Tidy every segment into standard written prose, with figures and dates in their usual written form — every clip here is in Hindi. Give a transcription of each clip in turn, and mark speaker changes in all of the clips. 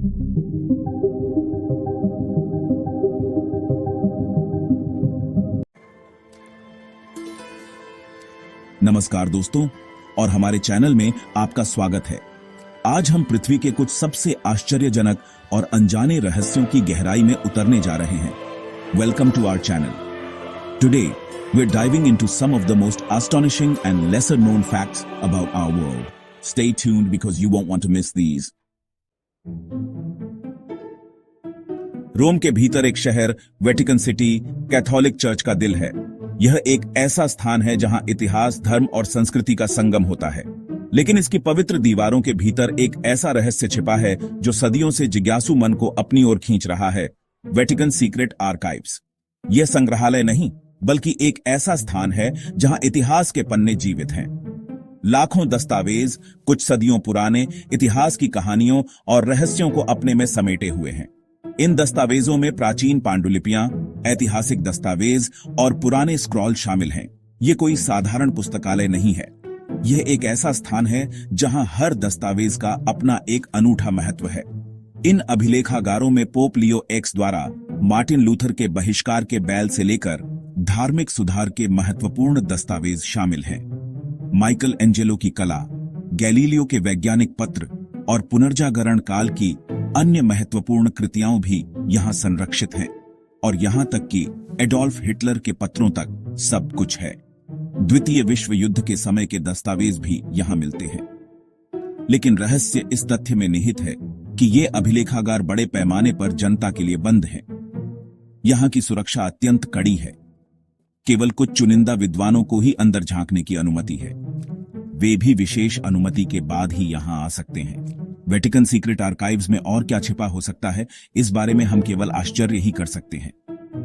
Speaker 1: नमस्कार दोस्तों, और हमारे चैनल में आपका स्वागत है। आज हम पृथ्वी के कुछ सबसे आश्चर्यजनक और अनजाने रहस्यों की गहराई में उतरने जा रहे हैं। Welcome to our channel. Today we are diving into some of the most astonishing and lesser known facts about our world. Stay tuned because you won't want to miss these. रोम के भीतर एक शहर वेटिकन सिटी कैथोलिक चर्च का दिल है। यह एक ऐसा स्थान है जहां इतिहास, धर्म और संस्कृति का संगम होता है। लेकिन इसकी पवित्र दीवारों के भीतर एक ऐसा रहस्य छिपा है जो सदियों से जिज्ञासु मन को अपनी ओर खींच रहा है। Vatican secret archives. यह संग्रहालय नहीं, बल्कि एक ऐसा स्थान है जहां इतिहास के पन्ने जीवित हैं। लाखों दस्तावेज कुछ सदियों पुराने इतिहास की कहानियों और रहस्यों को अपने में समेटे हुए हैं। इन दस्तावेजों में प्राचीन पांडुलिपियां, ऐतिहासिक दस्तावेज और पुराने स्क्रॉल शामिल हैं। ये कोई साधारण पुस्तकालय नहीं है। यह एक ऐसा स्थान है जहां हर दस्तावेज का अपना एक अनूठा महत्व है। इन अभिलेखागारों में पोप लियो एक्स द्वारा मार्टिन लूथर के बहिष्कार के बैल से लेकर धार्मिक सुधार के महत्वपूर्ण दस्तावेज शामिल हैं। माइकल एंजेलो की कला, गैलीलियो के वैज्ञानिक पत्र और पुनर्जागरण काल की अन्य महत्वपूर्ण कृतियां भी यहां संरक्षित हैं, और यहां तक कि एडोल्फ हिटलर के पत्रों तक सब कुछ है। द्वितीय विश्व युद्ध के समय के दस्तावेज भी यहां मिलते हैं। लेकिन रहस्य इस तथ्य में निहित है कि ये अभिलेखागार बड़े पैमाने पर जनता के लिए बंद हैं। यहां की सुरक्षा अत्यंत कड़ी है। केवल कुछ चुनिंदा विद्वानों को ही अंदर झांकने की अनुमति है। वे भी विशेष अनुमति के बाद ही यहां आ सकते हैं। वेटिकन सीक्रेट आर्काइव्स में और क्या छिपा हो सकता है, इस बारे में हम केवल आश्चर्य ही कर सकते हैं।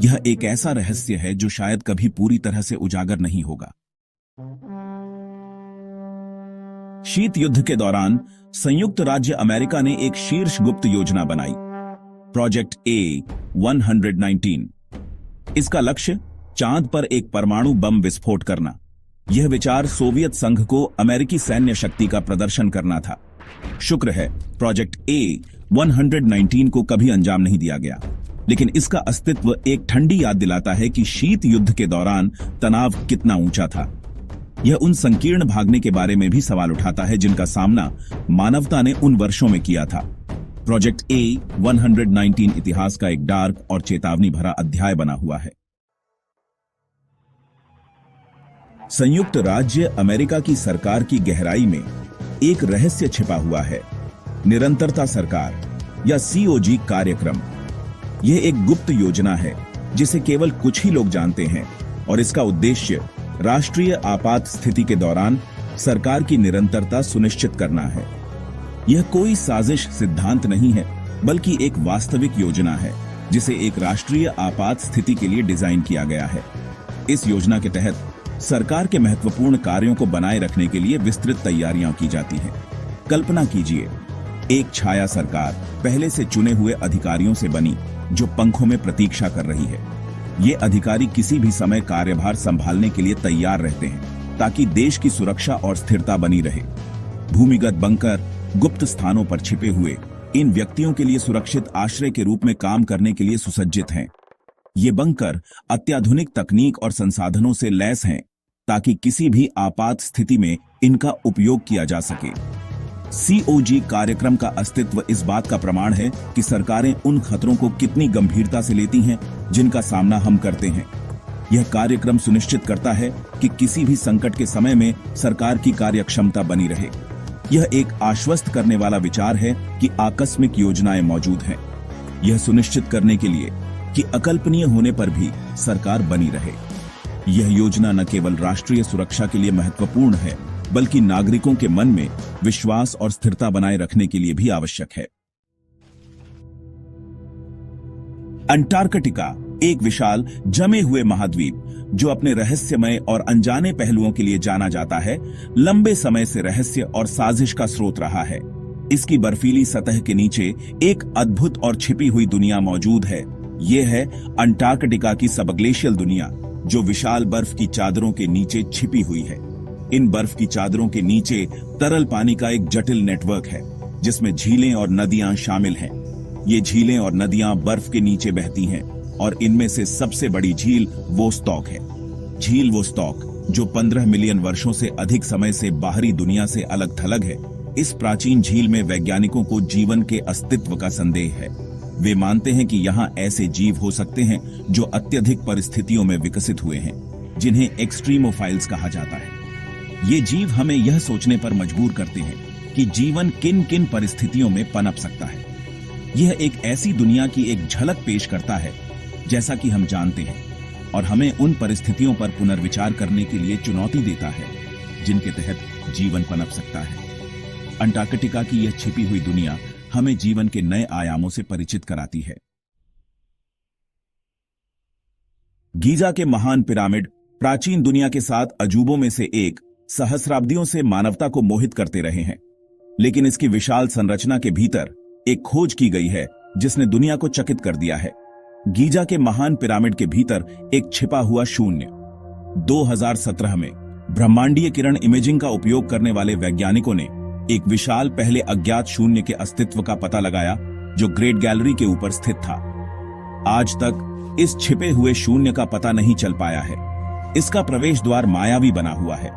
Speaker 1: यह एक ऐसा रहस्य है जो शायद कभी पूरी तरह से उजागर नहीं होगा। शीत युद्ध के दौरान संयुक्त राज्य अमेरिका ने एक शीर्ष गुप्त योजना बनाई, प्रोजेक्ट A-119। इसका लक्ष्य चांद पर एक परमाणु बम विस्फोट करना। यह विचार सोवियत संघ को अमेरिकी सैन्य शक्ति का प्रदर्शन करना था। शुक्र है प्रोजेक्ट A-119 को कभी अंजाम नहीं दिया गया, लेकिन इसका अस्तित्व एक ठंडी याद दिलाता है कि शीत युद्ध के दौरान तनाव कितना ऊंचा था। यह उन संकीर्ण भागने के बारे में भी सवाल उठाता है जिनका सामना मानवता ने उन वर्षों में किया था। प्रोजेक्ट A-119 इतिहास का एक डार्क और चेतावनी भरा अध्याय बना हुआ है। संयुक्त राज्य अमेरिका की सरकार की गहराई में एक रहस्य छिपा हुआ है। निरंतरता सरकार या COG कार्यक्रम। यह एक गुप्त योजना है जिसे केवल कुछ ही लोग जानते हैं, और इसका उद्देश्य राष्ट्रीय आपात स्थिति के दौरान सरकार की निरंतरता सुनिश्चित करना है। यह कोई साजिश सिद्धांत नहीं है, बल्कि एक वास्तविक योजना है जिसे एक राष्ट्रीय आपात स्थिति के लिए डिजाइन किया गया है। इस योजना के तहत सरकार के महत्वपूर्ण कार्यों को बनाए रखने के लिए विस्तृत तैयारियां की जाती हैं। कल्पना कीजिए, एक छाया सरकार पहले से चुने हुए अधिकारियों से बनी जो पंखों में प्रतीक्षा कर रही है। ये अधिकारी किसी भी समय कार्यभार संभालने के लिए तैयार रहते हैं ताकि देश की सुरक्षा और स्थिरता बनी रहे। भूमिगत बंकर गुप्त स्थानों पर छिपे हुए इन व्यक्तियों के लिए सुरक्षित आश्रय के रूप में काम करने के लिए सुसज्जित हैं। ये बंकर अत्याधुनिक तकनीक और संसाधनों से लैस हैं ताकि किसी भी आपात स्थिति में इनका उपयोग किया जा सके। COG कार्यक्रम का अस्तित्व इस बात का प्रमाण है कि सरकारें उन खतरों को कितनी गंभीरता से लेती हैं जिनका सामना हम करते हैं। यह कार्यक्रम सुनिश्चित करता है कि किसी भी संकट के समय में सरकार की कार्यक्षमता बनी रहे। यह एक आश्वस्त करने वाला विचार है कि आकस्मिक योजनाएं मौजूद हैं। यह सुनिश्चित करने के लिए कि अकल्पनीय होने पर भी सरकार बनी रहे। यह योजना न केवल राष्ट्रीय सुरक्षा के लिए महत्वपूर्ण है, बल्कि नागरिकों के मन में विश्वास और स्थिरता बनाए रखने के लिए भी आवश्यक है। अंटार्कटिका एक विशाल जमे हुए महाद्वीप जो अपने रहस्यमय और अनजाने पहलुओं के लिए जाना जाता है, लंबे समय से रहस्य और साजिश का स्रोत रहा है। इसकी बर्फीली सतह के नीचे एक अद्भुत और छिपी हुई दुनिया मौजूद है। यह है अंटार्कटिका की सबग्लेशियल दुनिया, जो विशाल बर्फ की चादरों के नीचे छिपी हुई है। इन बर्फ की चादरों के नीचे तरल पानी का एक जटिल नेटवर्क है, जिसमें झीलें और नदियां शामिल हैं। ये झीलें और नदियां बर्फ के नीचे बहती हैं और इनमें से सबसे बड़ी झील वोस्टॉक है। झील वोस्टॉक, जो 15 मिलियन वर्षों से अधिक समय से बाहरी दुनिया से अलग थलग है, इस प्राचीन झील में वैज्ञानिकों को जीवन के अस्तित्व का संदेह है। वे मानते हैं कि यहाँ ऐसे जीव हो सकते हैं जो अत्यधिक परिस्थितियों में विकसित हुए हैं, जिन्हें एक्सट्रीमोफाइल्स कहा जाता है। ये जीव हमें यह सोचने पर मजबूर करते हैं कि जीवन किन किन परिस्थितियों में पनप सकता है। यह एक ऐसी दुनिया की एक झलक पेश करता है जैसा कि हम जानते हैं, और हमें उन परिस्थितियों पर पुनर्विचार करने के लिए चुनौती देता है जिनके तहत जीवन पनप सकता है। अंटार्कटिका की यह छिपी हुई दुनिया हमें जीवन के नए आयामों से परिचित कराती है। गीजा के महान पिरामिड प्राचीन दुनिया के 7 अजूबों में से एक, सहस्राब्दियों से मानवता को मोहित करते रहे हैं। लेकिन इसकी विशाल संरचना के भीतर एक खोज की गई है जिसने दुनिया को चकित कर दिया है। गीजा के महान पिरामिड के भीतर एक छिपा हुआ शून्य। 2017 में ब्रह्मांडीय किरण इमेजिंग का उपयोग करने वाले वैज्ञानिकों ने एक विशाल पहले अज्ञात शून्य के अस्तित्व का पता लगाया जो ग्रेट गैलरी के ऊपर स्थित था। आज तक इस छिपे हुए शून्य का पता नहीं चल पाया है। इसका प्रवेश द्वार मायावी बना हुआ है,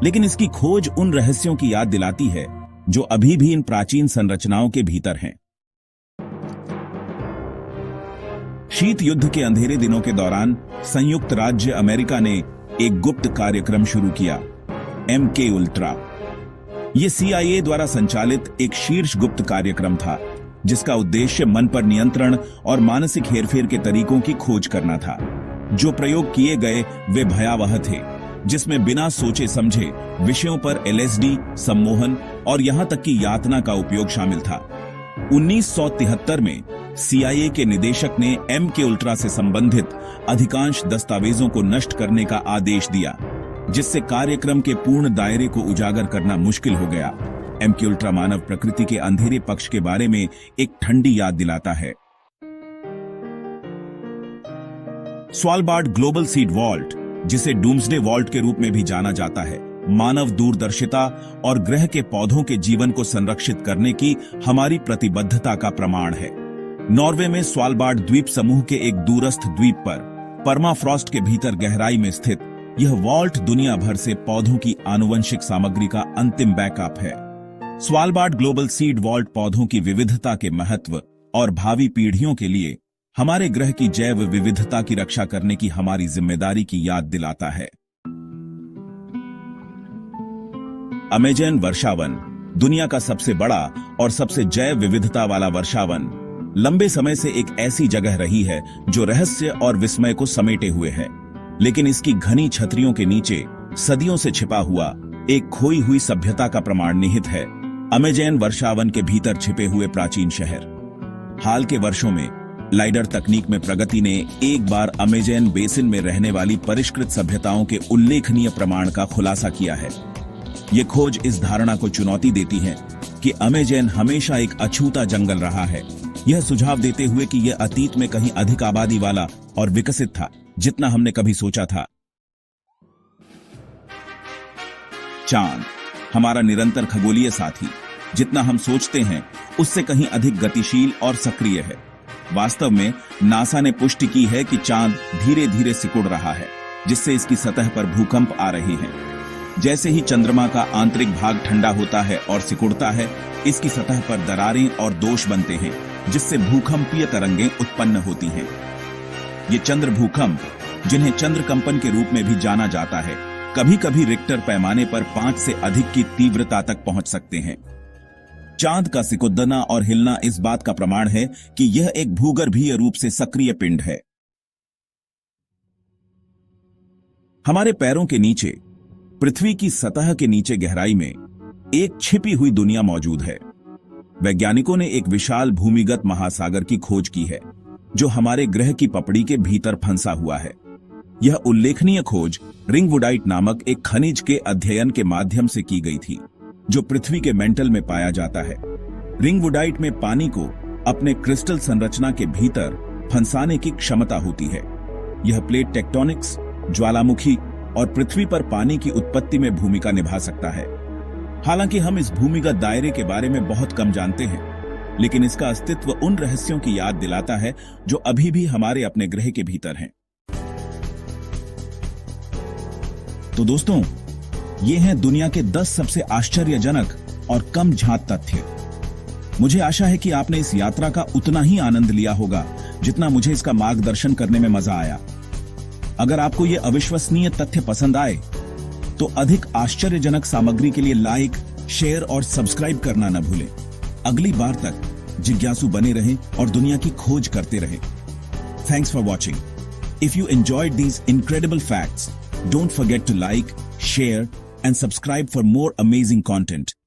Speaker 1: लेकिन इसकी खोज उन रहस्यों की याद दिलाती है जो अभी भी इन प्राचीन संरचनाओं के भीतर हैं। शीत युद्ध के अंधेरे दिनों के दौरान संयुक्त राज्य अमेरिका ने एक गुप्त कार्यक्रम शुरू किया, MK उल्ट्रा। यह CIA द्वारा संचालित एक शीर्ष गुप्त कार्यक्रम था जिसका उद्देश्य मन पर नियंत्रण और मानसिक हेरफेर के तरीकों की खोज करना था। जो प्रयोग किए गए वे भयावह थे, जिसमें बिना सोचे समझे विषयों पर LSD, सम्मोहन और यहां तक कि यातना का उपयोग शामिल था। 1973 में CIA के निदेशक ने MK उल्ट्रा से संबंधित अधिकांश दस्तावेजों को नष्ट करने का आदेश दिया, जिससे कार्यक्रम के पूर्ण दायरे को उजागर करना मुश्किल हो गया। MK उल्ट्रा मानव प्रकृति के अंधेरे पक्ष के बारे में एक ठंडी याद दिलाता है। स्वालबार्ड ग्लोबल सीड वॉल्ट, जिसे डूम्सडे वॉल्ट के रूप में भी जाना जाता है, मानव दूरदर्शिता और ग्रह के पौधों के जीवन को संरक्षित करने की हमारी प्रतिबद्धता का प्रमाण है। नॉर्वे में स्वालबार्ड द्वीप समूह के एक दूरस्थ द्वीप पर परमाफ्रॉस्ट के भीतर गहराई में स्थित यह वॉल्ट दुनिया भर से पौधों की आनुवंशिक सामग्री का अंतिम बैकअप है। स्वालबार्ड ग्लोबल सीड वॉल्ट पौधों की विविधता के महत्व और भावी पीढ़ियों के लिए हमारे ग्रह की जैव विविधता की रक्षा करने की हमारी जिम्मेदारी की याद दिलाता है। अमेज़न वर्षावन, दुनिया का सबसे बड़ा और सबसे जैव विविधता वाला वर्षावन, लंबे समय से एक ऐसी जगह रही है जो रहस्य और विस्मय को समेटे हुए है। लेकिन इसकी घनी छतरियों के नीचे सदियों से छिपा हुआ एक खोई हुई सभ्यता का प्रमाण निहित है। अमेज़न वर्षावन के भीतर छिपे हुए प्राचीन शहर। हाल के वर्षों में लाइडर तकनीक में प्रगति ने एक बार अमेज़न बेसिन में रहने वाली परिष्कृत सभ्यताओं के उल्लेखनीय प्रमाण का खुलासा किया है। ये खोज इस धारणा को चुनौती देती है कि अमेज़न हमेशा एक अछूता जंगल रहा है, यह सुझाव देते हुए कि यह अतीत में कहीं अधिक आबादी वाला और विकसित था जितना हमने कभी सोचा था। चांद, हमारा निरंतर खगोलीय साथी, जितना हम सोचते हैं उससे कहीं अधिक गतिशील और सक्रिय है। वास्तव में नासा ने पुष्टि की है कि चांद धीरे धीरे सिकुड़ रहा है, जिससे इसकी सतह पर भूकंप आ रहे हैं। जैसे ही चंद्रमा का आंतरिक भाग ठंडा होता है और सिकुड़ता है, इसकी सतह पर दरारें और दोष बनते हैं, जिससे भूकंपीय तरंगें उत्पन्न होती हैं। ये चंद्र भूकंप, जिन्हें चंद्र कंपन के रूप में भी जाना जाता है, कभी कभी रिक्टर पैमाने पर 5 से अधिक की तीव्रता तक पहुंच सकते हैं। चांद का सिकुड़ना और हिलना इस बात का प्रमाण है कि यह एक भूगर्भीय रूप से सक्रिय पिंड है। हमारे पैरों के नीचे, पृथ्वी की सतह के नीचे गहराई में एक छिपी हुई दुनिया मौजूद है। वैज्ञानिकों ने एक विशाल भूमिगत महासागर की खोज की है जो हमारे ग्रह की पपड़ी के भीतर फंसा हुआ है। यह उल्लेखनीय खोज रिंगवुडाइट नामक एक खनिज के अध्ययन के माध्यम से की गई थी जो पृथ्वी के मेंटल में पाया जाता है। रिंगवुडाइट में पानी को अपने क्रिस्टल संरचना के भीतर फंसाने की क्षमता होती है। यह प्लेट टेक्टोनिक्स, ज्वालामुखी और पृथ्वी पर पानी की उत्पत्ति में भूमिका निभा सकता है। हालांकि हम इस भूमिगत दायरे के बारे में बहुत कम जानते हैं, लेकिन इसका अस्तित्व उन रहस्यों की याद दिलाता है जो अभी भी हमारे अपने ग्रह के भीतर हैं। तो दोस्तों, ये हैं दुनिया के 10 सबसे आश्चर्यजनक और कम झांत तथ्य। मुझे आशा है कि आपने इस यात्रा का उतना ही आनंद लिया होगा जितना मुझे इसका मार्गदर्शन करने में मजा आया। अगर आपको ये अविश्वसनीय तथ्य पसंद आए तो अधिक आश्चर्यजनक सामग्री के लिए लाइक, शेयर और सब्सक्राइब करना न भूलें। अगली बार तक जिज्ञासु बने रहें और दुनिया की खोज करते रहें। Thanks for watching. If you enjoyed these incredible facts, don't forget to like, share and subscribe for more amazing content.